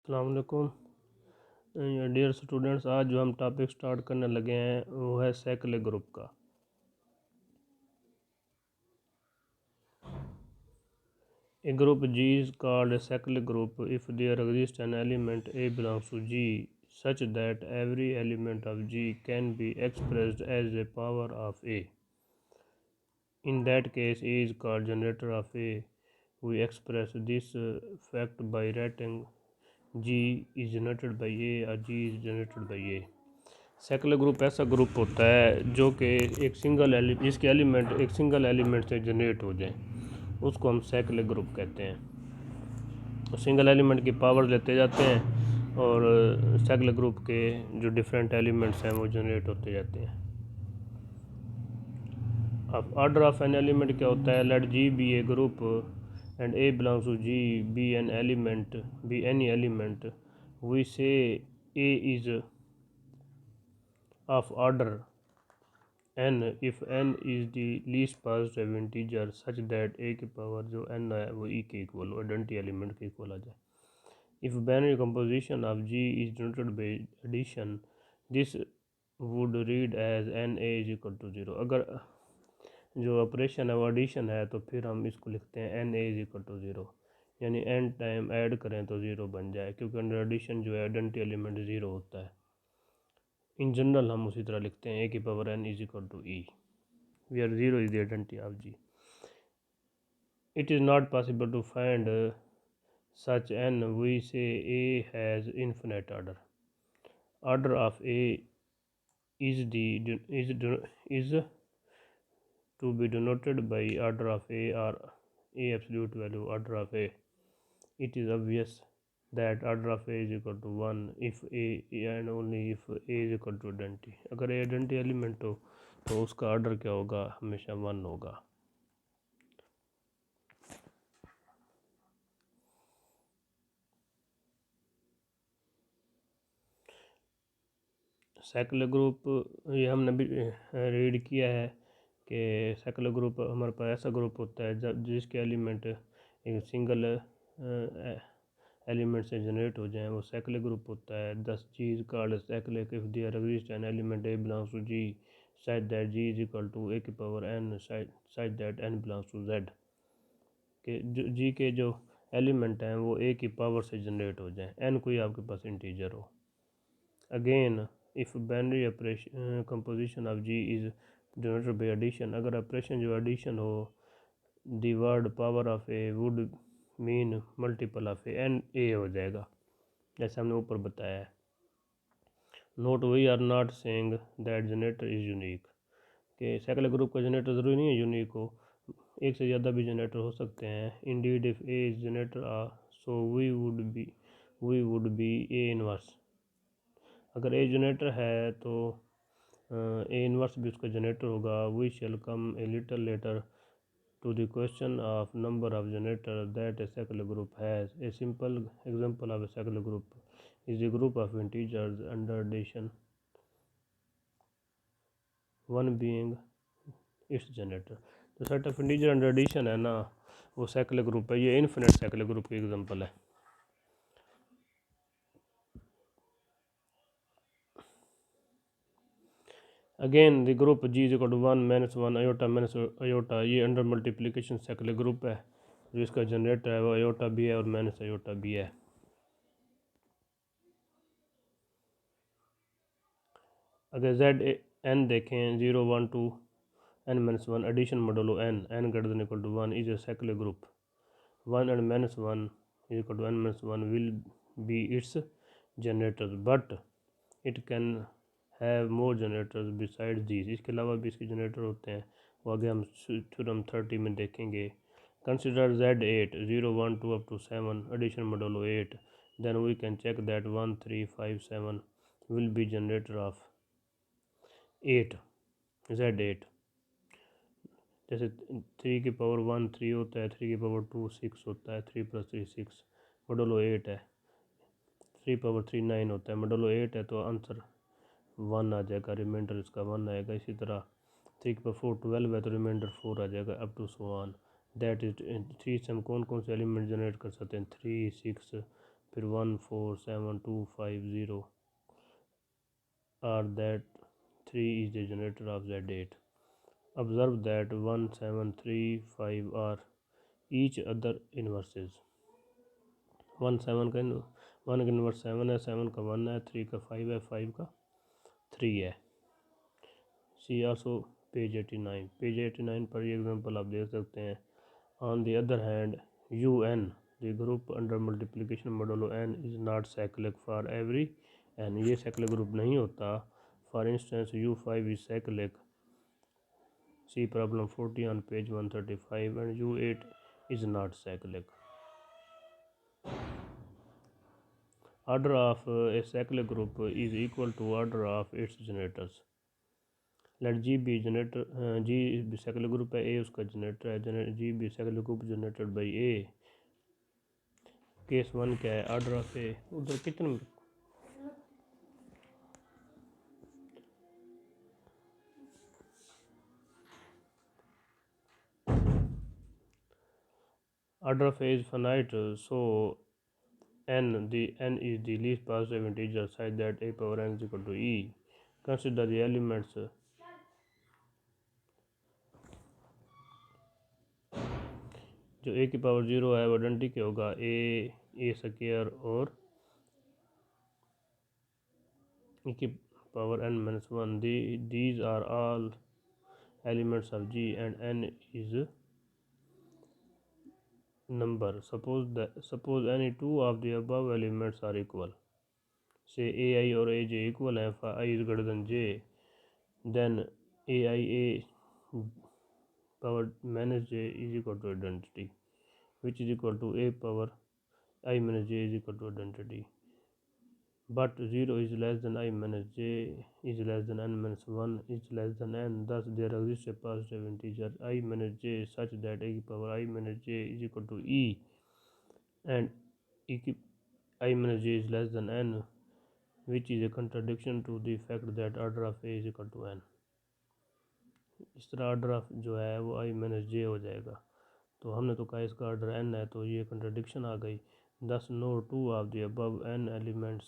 अस्सलाम वालेकुम dear students. आज जो हम टॉपिक स्टार्ट करने लगे हैं वो है साइक्लिक ग्रुप का। A group G is called a cyclic group if there exists an element A belongs to G such that every element of G can be expressed as a power of A. In that case, A is called generator of A. We express this fact by writing G is generated by A or G is generated by A. Cyclic group ऐसा group होता है जो कि एक single जिसके element एक single element से generate हो जाए, उसको हम साइक्लिक ग्रुप कहते हैं। सिंगल एलिमेंट की पावर लेते जाते हैं और साइक्लिक ग्रुप के जो डिफरेंट एलिमेंट्स हैं वो जनरेट होते जाते हैं। अब ऑर्डर ऑफ एन एलिमेंट क्या होता है? Let G be a group and a belongs to G be an element be any element we say a is of order n if n is the least positive integer such that a की power जो n है वो e के equal हो, identity element के equal आ जाए। if binary composition of g is denoted by addition this would read as n a is equal to 0। अगर जो ऑपरेशन है वो एडिशन है तो फिर हम इसको लिखते हैं n a is equal to 0, यानी n टाइम ऐड करें तो 0 बन जाए, क्योंकि अंडर एडिशन जो है आइडेंटिटी एलिमेंट 0 होता है। इन जनरल हम उसी तरह लिखते हैं a की power n is equal to e where 0 is the identity of G. It is not possible to find such n. We say A has infinite order. Order of A is to be denoted by order of A or A absolute value order of A. It is obvious that order of A is equal to 1 if A and only if A is equal to identity। अगर A identity element हो तो उसका order क्या होगा? हमेशा 1 होगा। Cyclic group ये हमने भी रीड किया है कि साइक्लिक ग्रुप हमारे पास ऐसा ग्रुप होता है जब जिसके एलिमेंट एक सिंगल एलिमेंट से जनरेट हो जाएं, वो साइक्लिक ग्रुप होता है। Thus G is called cyclic if there exist an element a belongs to G such that g is equal to a की power n such that n belongs to z के जो जी के जो element हैं वो a की power से generate हो जाएं, n कोई आपके पास इंटीजर हो। Again if binary operation composition of G is denoted by addition, अगर ऑपरेशन जो एडिशन हो the word power of A would mean multiple of A and A हो जाएगा, जैसे हमने ऊपर बताया है। Note we are not saying that generator is unique, कि साइक्लिक ग्रुप का जनरेटर ज़रूरी नहीं है यूनिक हो, एक से ज़्यादा भी जनरेटर हो सकते हैं। Indeed if a is generator so we would be a inverse. अगर ए जनरेटर है तो ए इनवर्स भी उसका जनरेटर होगा। We shall come a little later to the question of number of generator that a cyclic group has. A simple example of a cyclic group is a group of integers under addition, one being its generator. तो set of integer under addition है ना, वो cyclic group है। ये infinite cyclic group की example है। Again the group G is equal to 1 -1 iota iota, ये under multiplication cyclic group है। जो इसका जनरेटर है वो आयोटा भी है और माइनस आयोटा भी है। अगर जेड एन देखें 0 1 2 n-1 addition modulo n greater than equal to 1 is a cyclic group. 1 and -1 is equal to n-1 will be its generators but it can have more generators besides these। इसके अलावा भी इसके generator होते हैं, वो आगे हम थ्योरम 30 में देखेंगे। Consider z8 0 1 2 up to 7 addition modulo 8, then we can check that 1 3 5 7 will be generator of 8 z8। जैसे 3 की पावर 1 3 होता है, 3 की पावर 2 6 होता है, 3 + 3 6, मोडुलो 8 है। 3 पावर 3 9 होता है, मोडुलो 8 है तो आंसर 1 आ जाएगा, रिमाइंडर इसका 1 आएगा। इसी तरह 3 की पावर 4 12 है तो रिमाइंडर 4 आ जाएगा, up to so on. That is 3 से हम कौन कौन से एलिमेंट जनरेट कर सकते हैं? 3 6 फिर 147250 or that 3 is the generator of Z8. Observe that 1735 are each other inverses. 1 का 1 का इन्वर्स 7 है, 7 का 1 है, 3 का 5 है, 5 का 3 है. सी आल्सो पेज 89. पेज 89 पर ये एग्जाम्पल आप देख सकते हैं. On the other hand UN, the group under multiplication modulo n is not cyclic for every n. ये cyclic group नहीं होता. For instance, U5 is cyclic. See problem 40 on page 135, and U8 is not cyclic. Order of a cyclic group is equal to order of its generators. Let G be generator. G cyclic group है, A उसका generator है. G be cyclic group generated by A. Case 1 क्या है? Order of ए. उधर कितने order of A is finite, so n is the least positive integer such that a power n is equal to e. Consider the elements. जो a की power 0 है वो identity क्या होगा? a स्क्वायर और e की power n minus 1. These are all elements of G and n is number. Suppose any two of the above elements are equal. Say ai और aj equal है for I is greater than j. Then a power minus j is equal to identity, which is equal to a power I minus j is equal to identity. But 0 is less than I minus j is less than n minus 1 is less than n. Thus there exists a positive integer I minus j such that a power I minus j is equal to e, and I minus j is less than n, which is a contradiction to the fact that order of a is equal to n. इस तरह order of जो है वो आई minus जे हो जाएगा. तो हमने तो कहा इसका ऑर्डर n है, तो ये कंट्रडिक्शन आ गई. Thus no two of the above n elements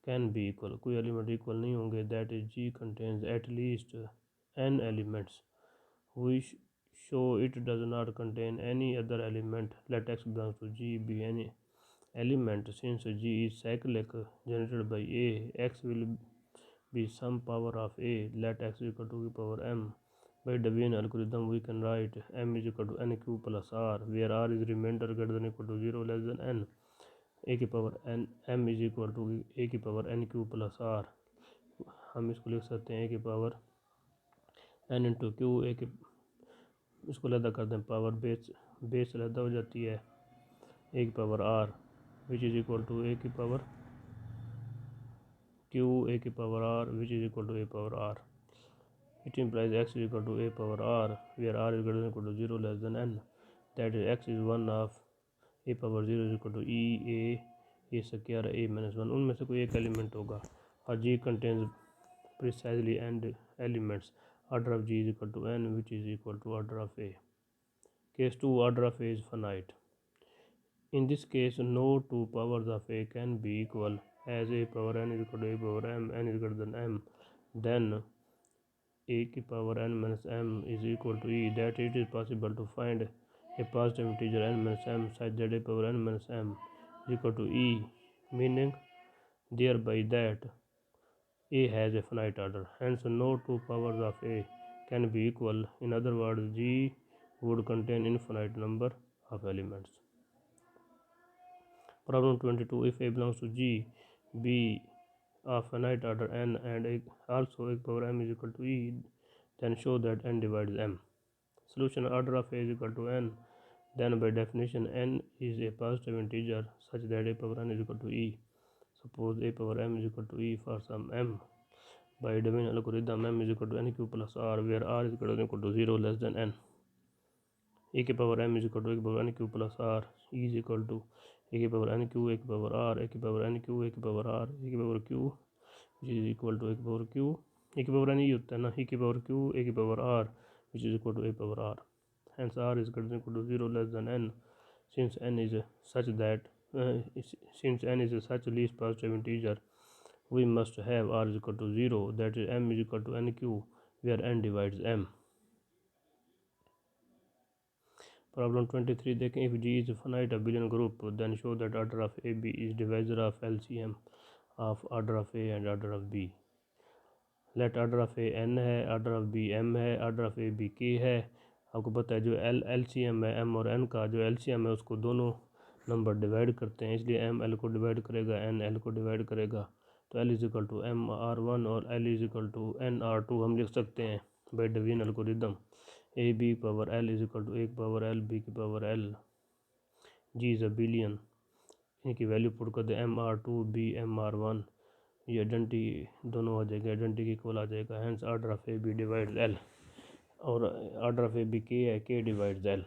can be equal. कोई एलिमेंट इक्वल नहीं होंगे. That is G contains at least n elements. We show it does not contain any other element. Let x belongs to g be any element. Since g is cyclic generated by a, x will be some power of a. Let x equal to e power m. By Debian algorithm we can write m is equal to nq plus r, where r is remainder greater than equal to 0 less than n. a की power n m is equal to a की power nq plus r. हम इसको लिख सकते हैं a की power n into Q. a की इसको अलहदा कर दें, पावर बेस अलहदा हो जाती है. a की power r which is equal to a की पावर q a की power r which is equal to a power r. It implies x is equal to a power r, where r is greater than equal to 0 less than n. That is x is 1 of a power 0 is equal to a square a minus 1. उनमें से कोई एक element होगा. और g contains precisely n elements. Order of g is equal to n, which is equal to order of a. Case 2, order of a is finite. In this case, no two powers of a can be equal, as a power n is equal to a power m, n is greater than m. Then a की power n minus m is equal to e. That it is possible to find a positive integer n minus m such that a power n minus m is equal to e, meaning thereby that a has a finite order. Hence, no two powers of a can be equal. In other words, G would contain infinite number of elements. Problem 22. If a belongs to G, B of finite order n and also a power m is equal to e, then show that n divides m. Solution: order of a is equal to n, then by definition n is a positive integer such that a power n is equal to e. Suppose a power m is equal to e for some m. By Debian algorithm, m is equal to nq plus r, where r is greater than equal to 0 less than n. a की power m is equal to a की power nq plus r is equal to a की power nq, a की power r, a की power nq, a की power r, a की power q, which is equal to a की power q. a की power n ही होता है ना, e की पावर q, a की power r, which is equal to a power r. Hence r is greater than equal to 0 less than n, since n is such that since n is such least positive integer, we must have r is equal to 0, that is m is equal to nq, where n divides m. Problem 23 देखें, if G is a finite abelian group, then show that order of AB is divisor of LCM of order of A and order of B. Let order of A n है, order of B m है, order of A B k है. आपको पता है जो LCM है m और n का, जो LCM है उसको दोनों नंबर डिवाइड करते हैं, इसलिए m l को डिवाइड करेगा, n l को डिवाइड करेगा. तो l is equal to m r1 और l is equal to n r2 हम लिख सकते हैं by division algorithm. A b power l is equal to एक पावर एल बी की power l. G is abelian, इनकी वैल्यू पुट कर दे, m r two b m r one, ये आइडेंटिटी दोनों आ जाएगा, आइडेंटिटी इक्वल आ जाएगा. Hence order of a b divides l, और order of a b k है, के डिवाइड्स एल.